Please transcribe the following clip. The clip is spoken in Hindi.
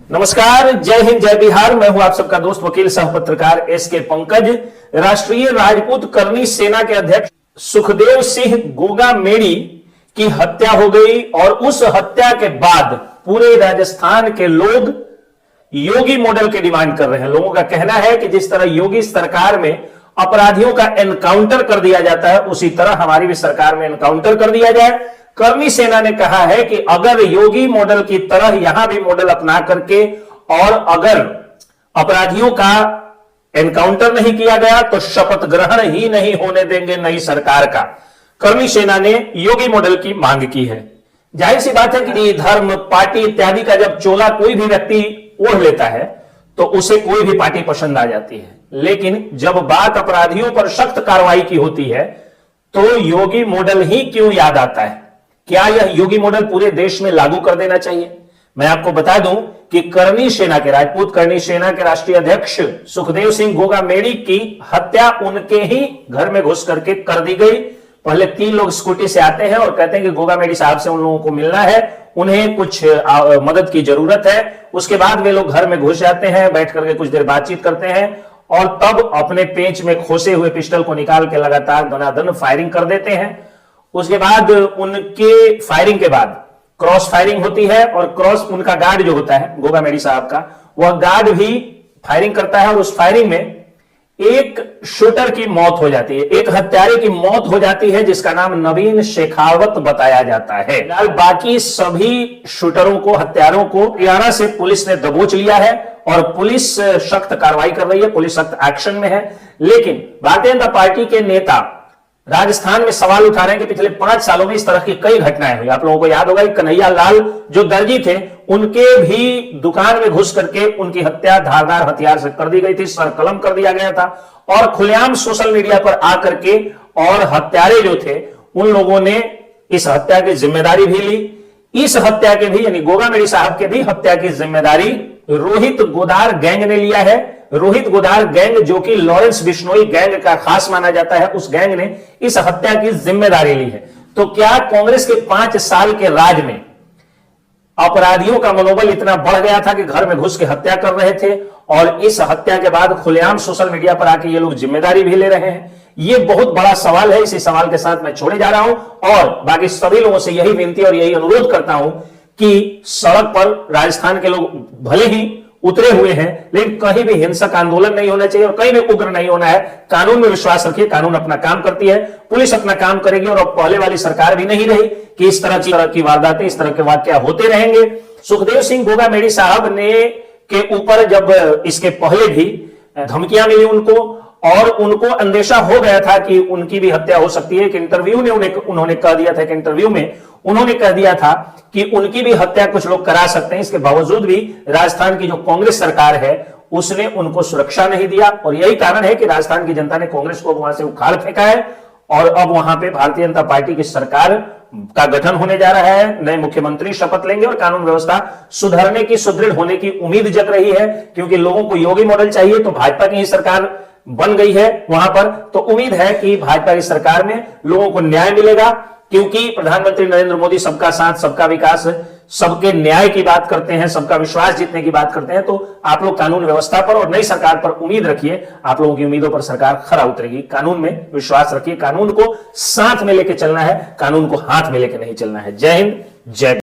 नमस्कार, जय हिंद, जय बिहार। मैं हूं आप सबका दोस्त वकील सह पत्रकार एसके पंकज। राष्ट्रीय राजपूत करनी सेना के अध्यक्ष सुखदेव सिंह गोगामेड़ी की हत्या हो गई और उस हत्या के बाद पूरे राजस्थान के लोग योगी मॉडल की डिमांड कर रहे हैं। लोगों का कहना है कि जिस तरह योगी सरकार में अपराधियों का एनकाउंटर कर दिया जाता है, उसी तरह हमारी भी सरकार में एनकाउंटर कर दिया जाए। करनी सेना ने कहा है कि अगर योगी मॉडल की तरह यहां भी मॉडल अपना करके और अगर अपराधियों का एनकाउंटर नहीं किया गया तो शपथ ग्रहण ही नहीं होने देंगे नई सरकार का। करनी सेना ने योगी मॉडल की मांग की है। जाहिर सी बात है कि धर्म, पार्टी इत्यादि का जब चोला कोई भी व्यक्ति ओढ़ लेता है तो उसे कोई भी पार्टी पसंद आ जाती है, लेकिन जब बात अपराधियों पर सख्त कार्रवाई की होती है तो योगी मॉडल ही क्यों याद आता है? क्या यह योगी मॉडल पूरे देश में लागू कर देना चाहिए? मैं आपको बता दूं कि करनी सेना के राजपूत करनी सेना के राष्ट्रीय अध्यक्ष सुखदेव सिंह गोगामेड़ी की हत्या उनके ही घर में घुस करके कर दी गई। पहले 3 लोग स्कूटी से आते हैं और कहते हैं कि गोगामेड़ी साहब से उन लोगों को मिलना है, उन्हें कुछ मदद की जरूरत है। उसके बाद वे लोग घर में घुस जाते हैं, बैठ करके कुछ देर बातचीत करते हैं और तब अपने पेंच में खोसे हुए पिस्टल को निकाल के लगातार दनादन फायरिंग कर देते हैं। उसके बाद उनके फायरिंग के बाद क्रॉस फायरिंग होती है और क्रॉस उनका गार्ड जो होता है गोगामेड़ी साहब का, वह गार्ड भी फायरिंग करता है और उस फायरिंग में एक शूटर की मौत हो जाती है, एक हत्यारे की मौत हो जाती है जिसका नाम नवीन शेखावत बताया जाता है। फिलहाल बाकी सभी शूटरों को, हत्यारों को हरियाणा से पुलिस ने दबोच लिया है और पुलिस सख्त कार्रवाई कर रही है, पुलिस सख्त एक्शन में है। लेकिन भारतीय जनता पार्टी के नेता राजस्थान में सवाल उठा रहे हैं कि पिछले 5 सालों में इस तरह की कई घटनाएं हुई। आप लोगों को याद होगा कि कन्हैया लाल जो दर्जी थे, उनके भी दुकान में घुस करके उनकी हत्या धारदार हथियार से कर दी गई थी, सरकलम कर दिया गया था और खुलेआम सोशल मीडिया पर आकर के और हत्यारे जो थे उन लोगों ने इस हत्या की जिम्मेदारी भी ली। इस हत्या के भी यानी गोगामेड़ी साहब के भी हत्या की जिम्मेदारी रोहित गोदार गैंग ने लिया है। रोहित गोदार गैंग जो कि लॉरेंस बिश्नोई गैंग का खास माना जाता है, उस गैंग ने इस हत्या की जिम्मेदारी ली है। तो क्या कांग्रेस के 5 साल के राज में अपराधियों का मनोबल इतना बढ़ गया था कि घर में घुस के हत्या कर रहे थे और इस हत्या के बाद खुलेआम सोशल मीडिया पर आके ये लोग जिम्मेदारी भी ले रहे हैं? ये बहुत बड़ा सवाल है। इसी सवाल के साथ मैं छोड़े जा रहा हूं और बाकी सभी लोगों से यही विनती और यही अनुरोध करता हूं कि सड़क पर राजस्थान के लोग भले ही उतरे हुए हैं, लेकिन कहीं भी हिंसक आंदोलन नहीं होना चाहिए और कहीं भी उग्र नहीं होना है। कानून में विश्वास रखिए, कानून अपना काम करती है, पुलिस अपना काम करेगी और अब पहले वाली सरकार भी नहीं रही कि इस तरह की वारदातें, इस तरह के वाकया होते रहेंगे। सुखदेव सिंह गोगामेड़ी साहब ने के ऊपर जब इसके पहले भी धमकियां मिली उनको और उनको अंदेशा हो गया था कि उनकी भी हत्या हो सकती है। एक इंटरव्यू ने उन्होंने कह दिया था, एक इंटरव्यू में उन्होंने कह दिया था कि उनकी भी हत्या कुछ लोग करा सकते हैं। इसके बावजूद भी राजस्थान की जो कांग्रेस सरकार है उसने उनको सुरक्षा नहीं दिया और यही कारण है कि राजस्थान की जनता ने कांग्रेस को वहां से उखाड़ फेंका है और अब वहां पे भारतीय जनता पार्टी की सरकार का गठन होने जा रहा है। नए मुख्यमंत्री शपथ लेंगे और कानून व्यवस्था सुधरने की, सुदृढ़ होने की उम्मीद जग रही है, क्योंकि लोगों को योगी मॉडल चाहिए। तो भाजपा की ही सरकार बन गई है वहां पर, तो उम्मीद है कि भाजपा की सरकार में लोगों को न्याय मिलेगा, क्योंकि प्रधानमंत्री नरेंद्र मोदी सबका साथ, सबका विकास, सबके न्याय की बात करते हैं, सबका विश्वास जीतने की बात करते हैं। तो आप लोग कानून व्यवस्था पर और नई सरकार पर उम्मीद रखिए। आप लोगों की उम्मीदों पर सरकार खरा उतरेगी। कानून में विश्वास रखिए, कानून को साथ में लेकर चलना है, कानून को हाथ में लेकर नहीं चलना है। जय हिंद, जय